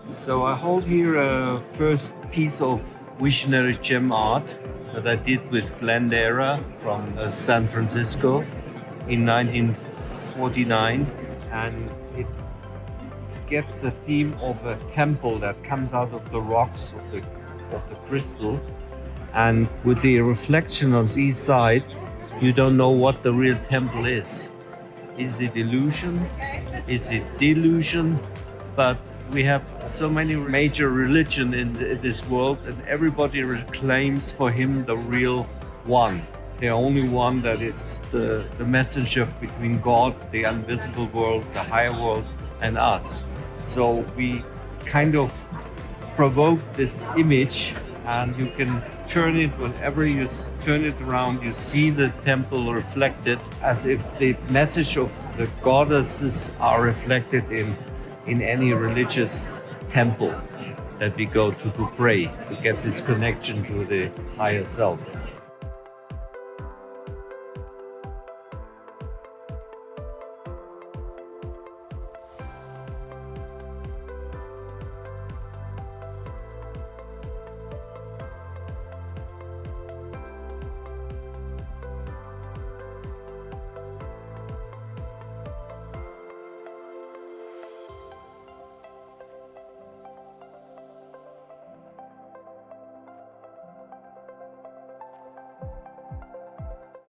So I hold here a first piece of visionary gem art that I did with Glendera from San Francisco in 1949, and it gets the theme of a temple that comes out of the rocks of the crystal, and with the reflection on each side, you don't know what the real temple is. Is it illusion? Is it delusion? But we have so many major religions in this world, and everybody claims for him the real one. The only one that is the messenger between God, the invisible world, the higher world, and us. So we kind of provoke this image, and you can turn it whenever you turn it around, you see the temple reflected as if the message of the goddesses are reflected in any religious temple that we go to pray, to get this connection to the higher self.